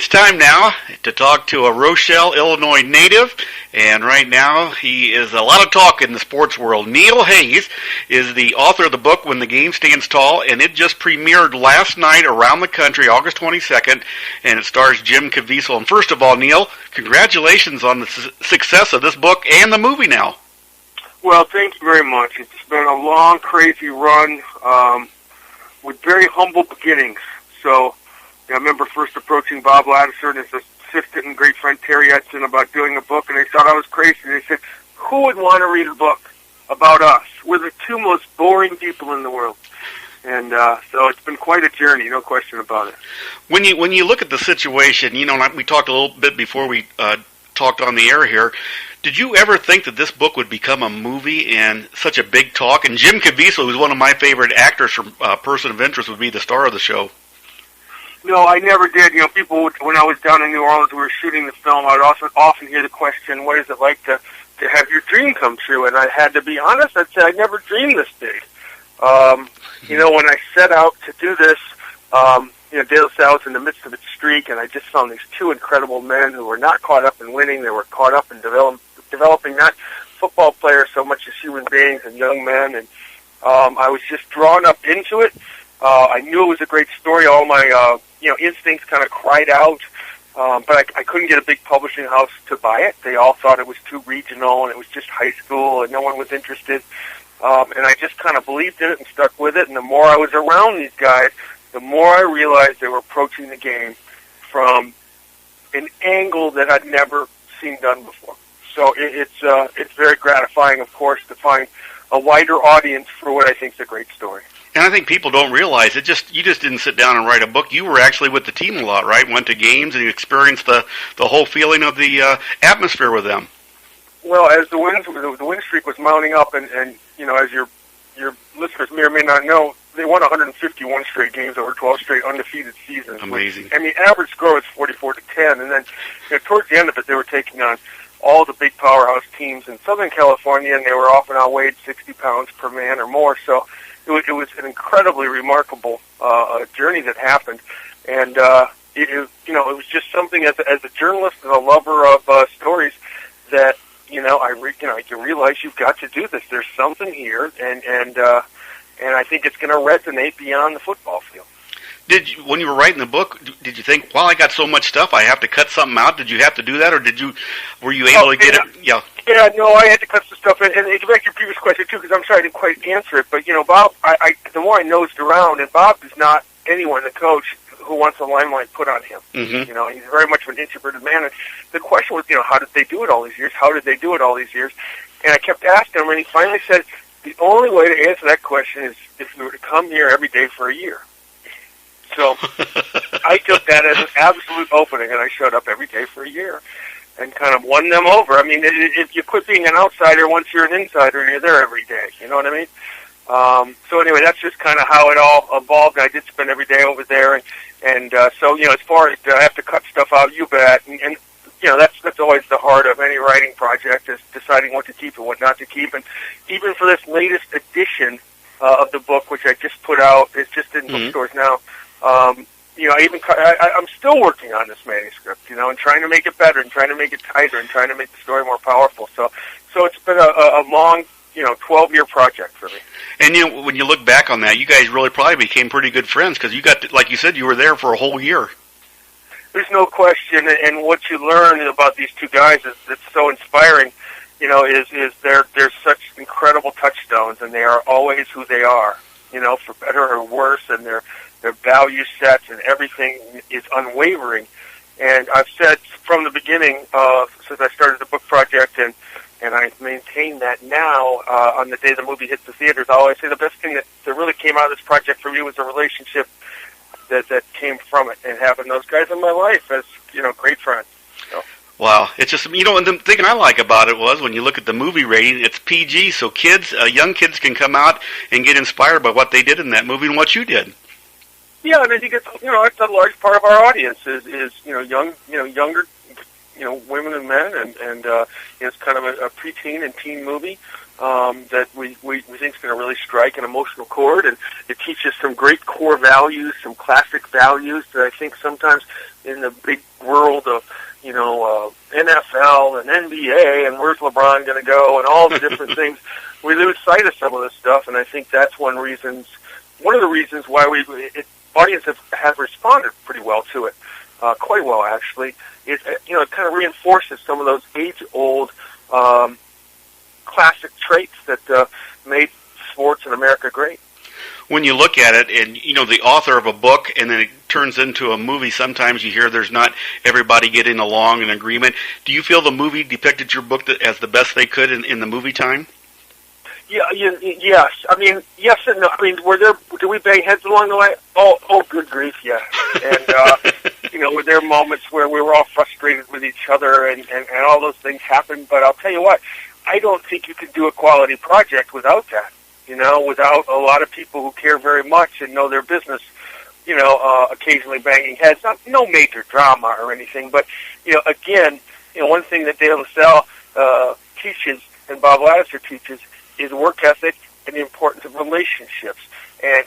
It's time now to talk to a Rochelle, Illinois native, and right now he is a lot of talk in the sports world. Neil Hayes is the author of the book When the Game Stands Tall, and it just premiered last night around the country, August 22nd, and it stars Jim Caviezel. And first of all, Neil, congratulations on the success of this book and the movie now. Well, thank you very much. It's been a long, crazy run with very humble beginnings. So I remember first approaching Bob Laddiser and his assistant and great friend Terry Edson about doing a book, and they thought I was crazy. They said, who would want to read a book about us? We're the two most boring people in the world. And so it's been quite a journey, no question about it. When you look at the situation, we talked a little bit before we talked on the air here, did you ever think that this book would become a movie and such a big talk? And Jim Caviezel, who's one of my favorite actors from Person of Interest, would be the star of the show. No, I never did. People would, when I was down in New Orleans, we were shooting the film, I would often hear the question, what is it like to have your dream come true? And I had to be honest, I'd say I never dreamed this big. When I set out to do this, De La Salle was in the midst of its streak, and I just found these two incredible men who were not caught up in winning. They were caught up in developing not football players so much as human beings and young men. And I was just drawn up into it. I knew it was a great story. All my instincts kind of cried out, but I couldn't get a big publishing house to buy it. They all thought it was too regional, and it was just high school, and no one was interested. And I just kind of believed in it and stuck with it. And the more I was around these guys, the more I realized they were approaching the game from an angle that I'd never seen done before. So it's very gratifying, of course, to find a wider audience for what I think is a great story. And I think people don't realize it. You just didn't sit down and write a book. You were actually with the team a lot, right? Went to games and you experienced the whole feeling of the atmosphere with them. Well, as the win streak was mounting up, and as your listeners may or may not know, they won 151 straight games over 12 straight undefeated seasons. Amazing. And the average score was 44-10. And then towards the end of it, they were taking on all the big powerhouse teams in Southern California, and they were often outweighed 60 pounds per man or more. So it was an incredibly remarkable journey that happened, and it was just something as a journalist and a lover of stories that you realize you've got to do this. There's something here, and I think it's going to resonate beyond the football field. When you were writing the book, did you think, well, I got so much stuff, I have to cut something out? Did you have to do that, or were you able to get it? Yeah. Yeah, no, I had to cut some stuff. And to get back to your previous question, too, because I'm sorry I didn't quite answer it, but, Bob, the more I nosed around, and Bob is not anyone, the coach, who wants the limelight put on him. Mm-hmm. He's very much of an introverted man. And the question was, how did they do it all these years? How did they do it all these years? And I kept asking him, and he finally said, the only way to answer that question is if you were to come here every day for a year. So I took that as an absolute opening, and I showed up every day for a year and kind of won them over. I mean, if you quit being an outsider once you're an insider and you're there every day, you know what I mean? So anyway, that's just kind of how it all evolved. I did spend every day over there, and so, as far as I have to cut stuff out, you bet. And that's always the heart of any writing project, is deciding what to keep and what not to keep. And even for this latest edition of the book, which I just put out, it's just in bookstores now, I'm still working on this manuscript, and trying to make it better and trying to make it tighter and trying to make the story more powerful. So it's been a long, 12-year project for me. And when you look back on that, you guys really probably became pretty good friends, because you got to, like you said, you were there for a whole year. There's no question, and what you learn about these two guys that's so inspiring, is they're such incredible touchstones, and they are always who they are, for better or worse, and their value sets and everything is unwavering. And I've said from the beginning, since I started the book project, and I maintain that now on the day the movie hits the theaters, I always say the best thing that really came out of this project for me was a relationship that came from it, and having those guys in my life as, great friends. So. Wow. It's just, and the thing I like about it was, when you look at the movie rating, it's PG, so young kids can come out and get inspired by what they did in that movie and what you did. Yeah, and I think it's a large part of our audience is younger, women and men, and it's kind of a preteen and teen movie. that we think is going to really strike an emotional chord, and it teaches some great core values, some classic values that I think sometimes in the big world of NFL and NBA and where's LeBron going to go and all the different things, we lose sight of some of this stuff, and I think that's one of the reasons why audiences have responded pretty well to it, quite well actually. It kind of reinforces some of those age-old classic traits that made sports in America great. When you look at it, and the author of a book, and then it turns into a movie, sometimes you hear there's not everybody getting along in agreement. Do you feel the movie depicted your book as the best they could in the movie time? Yeah, yes. I mean, yes and no. I mean, did we bang heads along the way? Oh, good grief, yeah. And, were there moments where we were all frustrated with each other and all those things happened, but I'll tell you what, I don't think you could do a quality project without that, without a lot of people who care very much and know their business, occasionally banging heads. No major drama or anything, but, again, one thing that Dale LaSalle teaches and Bob Laddiser teaches is work ethic and the importance of relationships. And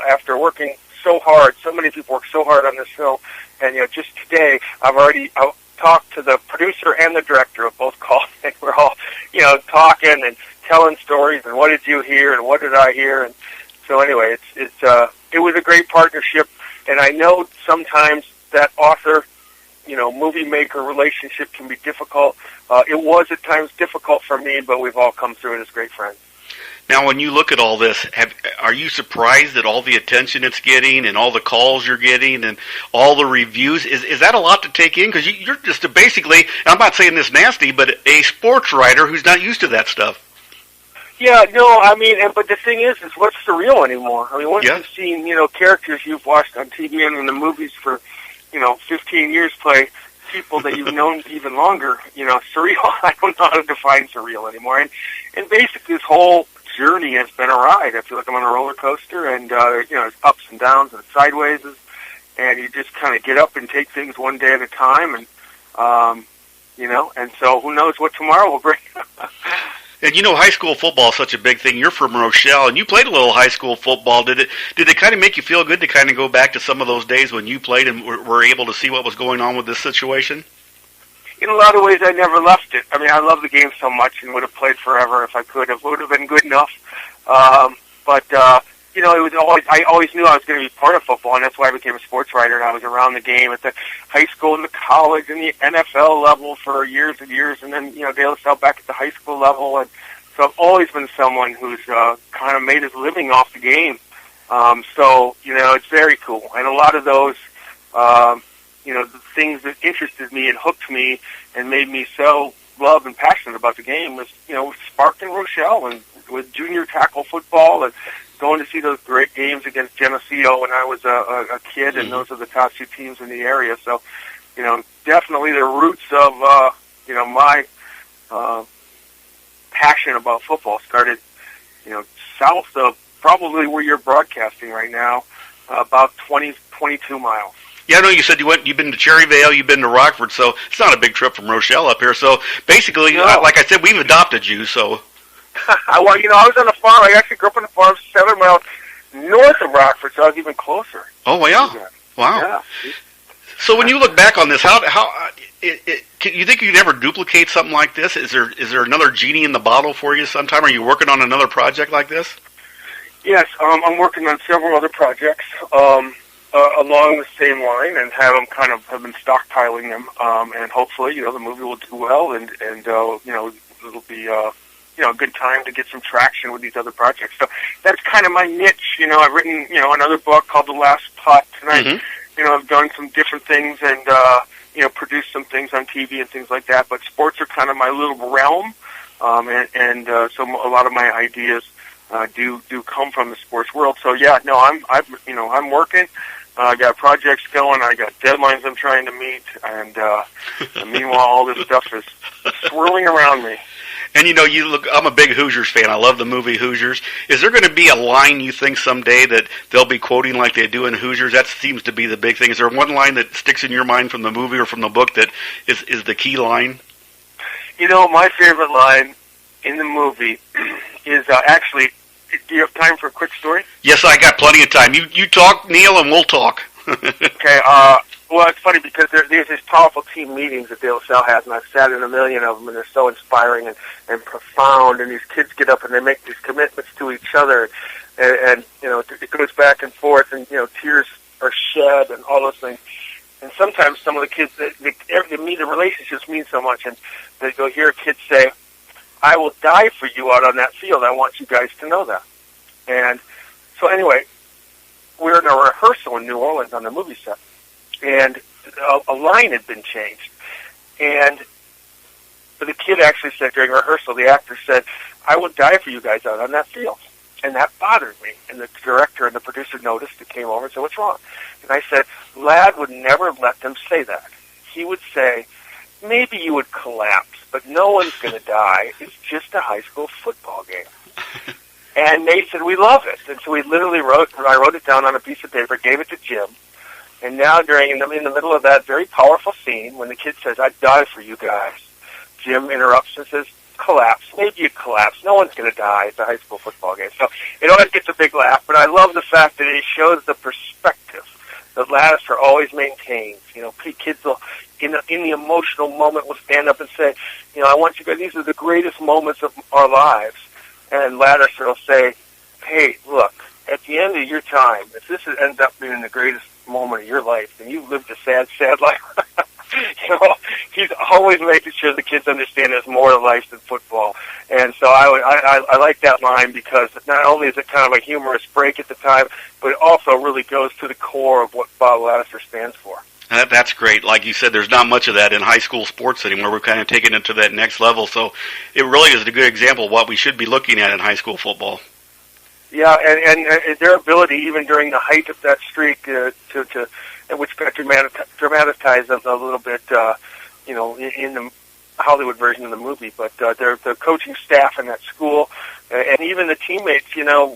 after working so hard, so many people work so hard on this film, and, just today, I've talked to the producer and the director of both calls, and we're all, talking and telling stories, and what did you hear, and what did I hear, and so anyway, it was a great partnership, and I know sometimes that author, movie maker relationship can be difficult. It was at times difficult for me, but we've all come through it as great friends. Now, when you look at all this, are you surprised at all the attention it's getting and all the calls you're getting and all the reviews? Is that a lot to take in? Because you're just basically, I'm not saying this nasty, but a sports writer who's not used to that stuff. Yeah, no, I mean, but the thing is what's surreal anymore? I mean, once you've seen, characters you've watched on TV and in the movies for, 15 years play people that you've known even longer, surreal. I don't know how to define surreal anymore. And basically this whole journey has been a ride. I feel like I'm on a roller coaster, and it's ups and downs and sideways, and you just kind of get up and take things one day at a time, and and so who knows what tomorrow will bring. And high school football is such a big thing. You're from Rochelle, and you played a little high school football. Did it kind of make you feel good to kind of go back to some of those days when you played and were able to see what was going on with this situation? In a lot of ways, I never left it. I mean, I love the game so much and would have played forever if I could. It would have been good enough. It was I always knew I was going to be part of football, and that's why I became a sports writer. And I was around the game at the high school and the college and the NFL level for years and years, and then Dale LaSalle back at the high school level. And so I've always been someone who's kind of made his living off the game. It's very cool, and a lot of those. The things that interested me and hooked me and made me so loved and passionate about the game was, sparked in Rochelle and with junior tackle football and going to see those great games against Geneseo when I was a kid, and those are the top two teams in the area. So, definitely the roots of, my passion about football started, south of probably where you're broadcasting right now, about 22 miles. Yeah, I know you said you've been to Cherryvale, you've been to Rockford, so it's not a big trip from Rochelle up here. So basically, like I said, we've adopted you. So, well, I was on a farm. I actually grew up on a farm 7 miles north of Rockford, so I was even closer. Oh, yeah. Wow. Yeah. So when you look back on this, how you think you'd ever duplicate something like this? Is there another genie in the bottle for you sometime? Are you working on another project like this? Yes, I'm working on several other projects. Along the same line, and have been stockpiling them, and hopefully, the movie will do well, and it'll be, a good time to get some traction with these other projects. So that's kind of my niche. I've written, another book called The Last Putt, and I've done some different things, and produced some things on TV and things like that. But sports are kind of my little realm, so a lot of my ideas do come from the sports world. So yeah, no, I'm working. I got projects going. I got deadlines I'm trying to meet, and meanwhile, all this stuff is swirling around me. And I'm a big Hoosiers fan. I love the movie Hoosiers. Is there going to be a line you think someday that they'll be quoting like they do in Hoosiers? That seems to be the big thing. Is there one line that sticks in your mind from the movie or from the book that is the key line? My favorite line in the movie is actually. Do you have time for a quick story? Yes, I got plenty of time. You talk, Neil, and we'll talk. Okay. Well, it's funny because there's these powerful team meetings that De La Salle has, and I've sat in a million of them, and they're so inspiring and profound. And these kids get up and they make these commitments to each other, and it goes back and forth, and tears are shed and all those things. And sometimes some of the kids, the relationships mean so much, and they go hear a kid say, "I will die for you out on that field. I want you guys to know that." And so anyway, we're in a rehearsal in New Orleans on the movie set, and a line had been changed. But the kid actually said during rehearsal, the actor said, "I will die for you guys out on that field." And that bothered me. And the director and the producer noticed and came over and said, "What's wrong?" And I said, "Ladd would never let them say that. He would say, maybe you would collapse, but no one's going to die. It's just a high school football game." And they said, "We love it." And so we literally I wrote it down on a piece of paper, gave it to Jim. And now in the middle of that very powerful scene, when the kid says, "I'd die for you guys," Jim interrupts and says, "Collapse. Maybe you collapse. No one's going to die. It's a high school football game." So it always gets a big laugh, but I love the fact that it shows the perspective that Lattiser always maintains. Kids will, in the emotional moment, will stand up and say, "I want you guys, these are the greatest moments of our lives." And Lattiser will say, "Hey, look, at the end of your time, if this ends up being the greatest moment of your life, then you've lived a sad, sad life." He's always making sure the kids understand there's more to life than football. And so I like that line because not only is it kind of a humorous break at the time, but it also really goes to the core of what Bob Lattiser stands for. That's great. Like you said, there's not much of that in high school sports anymore. We're kind of taking it to that next level. So it really is a good example of what we should be looking at in high school football. Yeah, and their ability, even during the height of that streak, which got dramatized a little bit, in the Hollywood version of the movie. But the coaching staff in that school, and even the teammates,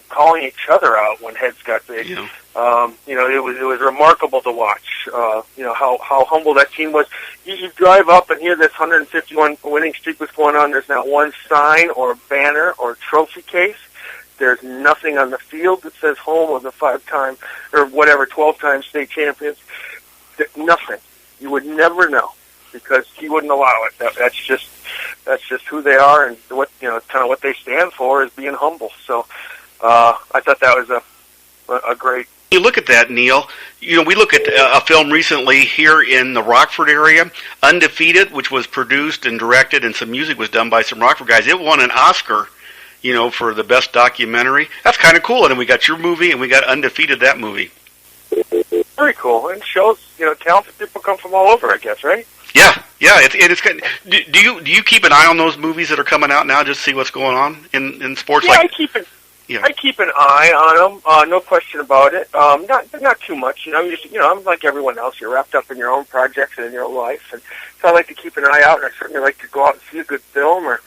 calling each other out when heads got big. Yeah. It was remarkable to watch. How humble that team was. You drive up and hear this 151 winning streak was going on. There's not one sign or banner or trophy case. There's nothing on the field that says home of the 5-time or whatever 12-time state champions. Nothing. You would never know because he wouldn't allow it. That's just who they are, and what kind of what they stand for is being humble. So I thought that was a great. You look at that, Neil. We look at a film recently here in the Rockford area, Undefeated, which was produced and directed, and some music was done by some Rockford guys. It won an Oscar. For the best documentary. That's kind of cool. And then we got your movie, and we got Undefeated, that movie. Very cool. And shows, talented people come from all over, I guess, right? Yeah. It's kind of, do you keep an eye on those movies that are coming out now, just to see what's going on in sports? Yeah, I keep an eye on them. No question about it. Not too much. I'm like everyone else. You're wrapped up in your own projects and in your own life, and so I like to keep an eye out. And I certainly like to go out and see a good film, or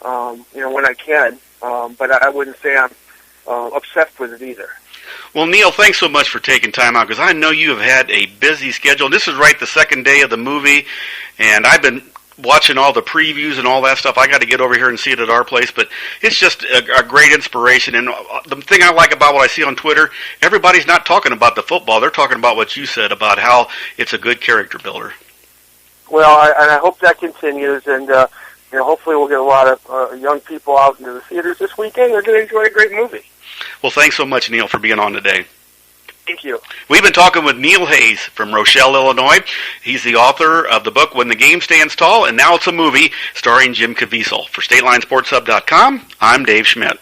when I can. But I wouldn't say I'm obsessed with it either. Well, Neil, thanks so much for taking time out, because I know you have had a busy schedule. This is right the second day of the movie, and I've been watching all the previews and all that stuff. I got to get over here and see it at our place, but it's just a great inspiration. And the thing I like about what I see on Twitter, everybody's not talking about the football. They're talking about what you said about how it's a good character builder. Well, I hope that continues, and hopefully we'll get a lot of young people out into the theaters this weekend. They're going to enjoy a great movie. Well, thanks so much, Neil, for being on today. Thank you. We've been talking with Neil Hayes from Rochelle, Illinois. He's the author of the book When the Game Stands Tall, and now it's a movie starring Jim Caviezel. For StatelineSportsHub.com, I'm Dave Schmidt.